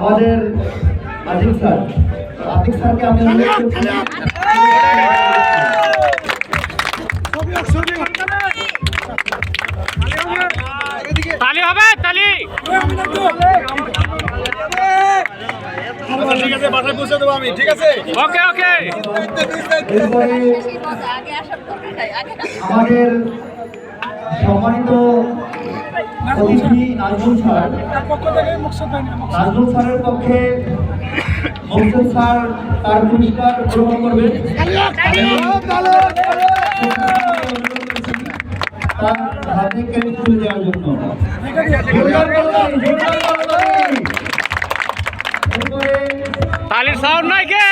আমাদের আতিক স্যারকে আমি তালি হবে তালি। ঠিক আছে, বাসায় পৌঁছে দেবো আমি। ঠিক আছে, ওকে ওকে। আমাদের সম্মানিত অতিথি নাজমুল স্যারের পক্ষে মকসুদ স্যার তার পুরস্কার গ্রহণ করবেন। তার হাতে ক্রেডিট তুলে দেওয়ার জন্য তালির সাউন্ড নাই কে?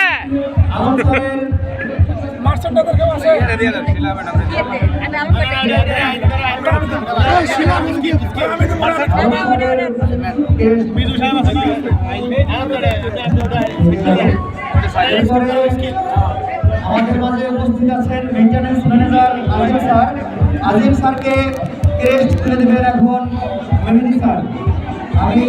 আমাদের মাঝে উপস্থিত আছেন মেইনটেনেন্স ম্যানেজার আজিম স্যারকে ক্রেস্ট তুলে দেবেন এখন মেহেদি স্যার। আমি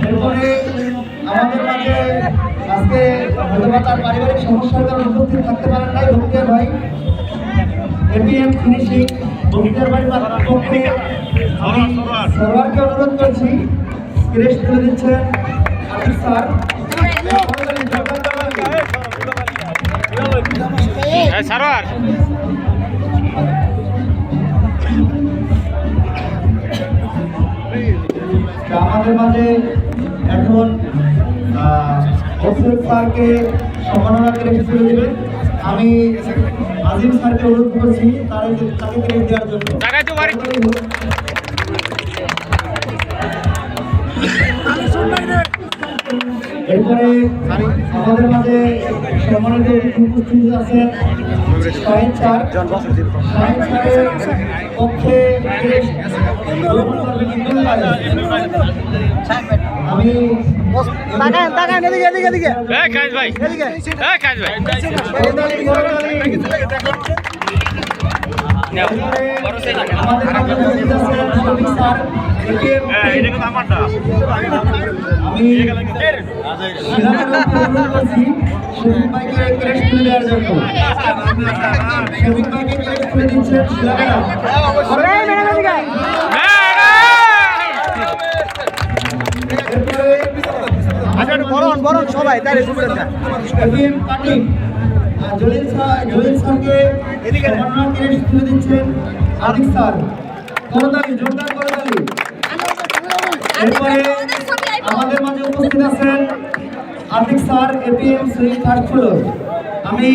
এরপরে আমাদের মাঝে আজকে হয়তো তার পারিবারিক সমস্যার কারণে উপস্থিত থাকতে পারেন নাই বক্তিয়ার ভাই, এপিএম ফিনিশিং বক্তিয়ার ভাই পক্ষে আমি সরওয়ারকে অনুরোধ করছি ক্রেস্ট তুলে দিচ্ছেন আতিক স্যার। সরওয়ার আমাদের মাঝে এখন মকসুদ স্যারকে সম্মাননা ক্রেস্ট তুলে দেবেন। আমি আজিম স্যারকে অনুরোধ করছি তাকে ক্রেস্ট দেওয়ার জন্য। এরপরে আমাদের মাঝে সম্মানিত উপস্থিত আছেন শাহিন স্যারের পক্ষে আমি সবাই জলিল স্যারকে তুলে দিচ্ছেন আতিক স্যার। করতালি, জোরদার করতালি। এরপরে আমাদের মাঝে উপস্থিত আছেন Atiq sir, APM swing first floor. আমি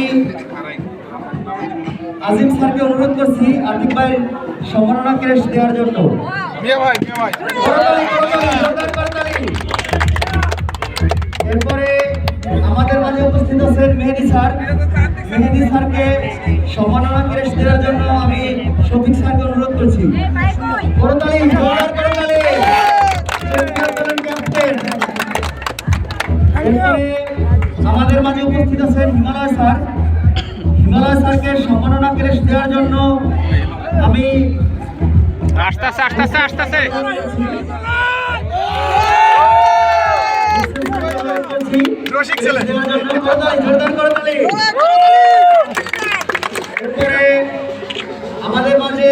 আজিম স্যারকে অনুরোধ করছি আতিক ভাই সম্মাননা ক্রেস্ট দেওয়ার জন্য। এরপরে আমাদের মাঝে উপস্থিত আছেন মেহেদি স্যারকে সম্মাননা ক্রেস্ট দেওয়ার জন্য আমি শফিক স্যারকে অনুরোধ করছি। করতালি, জোরদার করতালি। ক্যাপ্টেন। এরপরে আমাদের মাঝে উপস্থিত আছেন হিমালয় স্যারকে সম্মাননা ক্রেস্ট দেওয়ার জন্য আমি আসতেছে রসিক ছেলে। এরপরে আমাদের মাঝে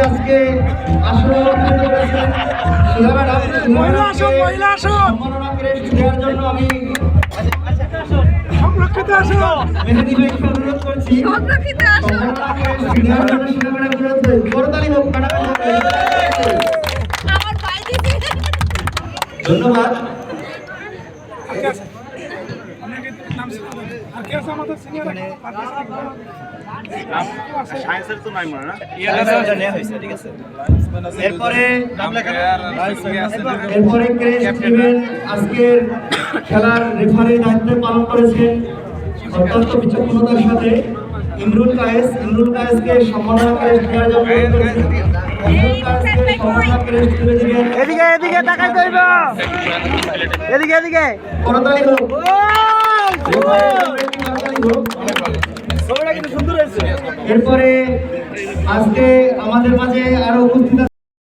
আজকে আসলে সম্মাননা ক্রেস্ট দেওয়ার জন্য আমি মেহেদি ভাইকে অনুরোধ করছি। ধন্যবাদ। এরপরে আজকের খেলার রেফারি দায়িত্ব পালন করেছেন অত্যন্ত বিচক্ষণতার সাথে ইমরুল কায়েসকে সম্মাননা ক্রেস্ট দেওয়ার জন্য এদিকে তাকাইতে হইব, এদিকে করতালি হোক। এরপরে আজকে আমাদের মাঝে আরো উপস্থিত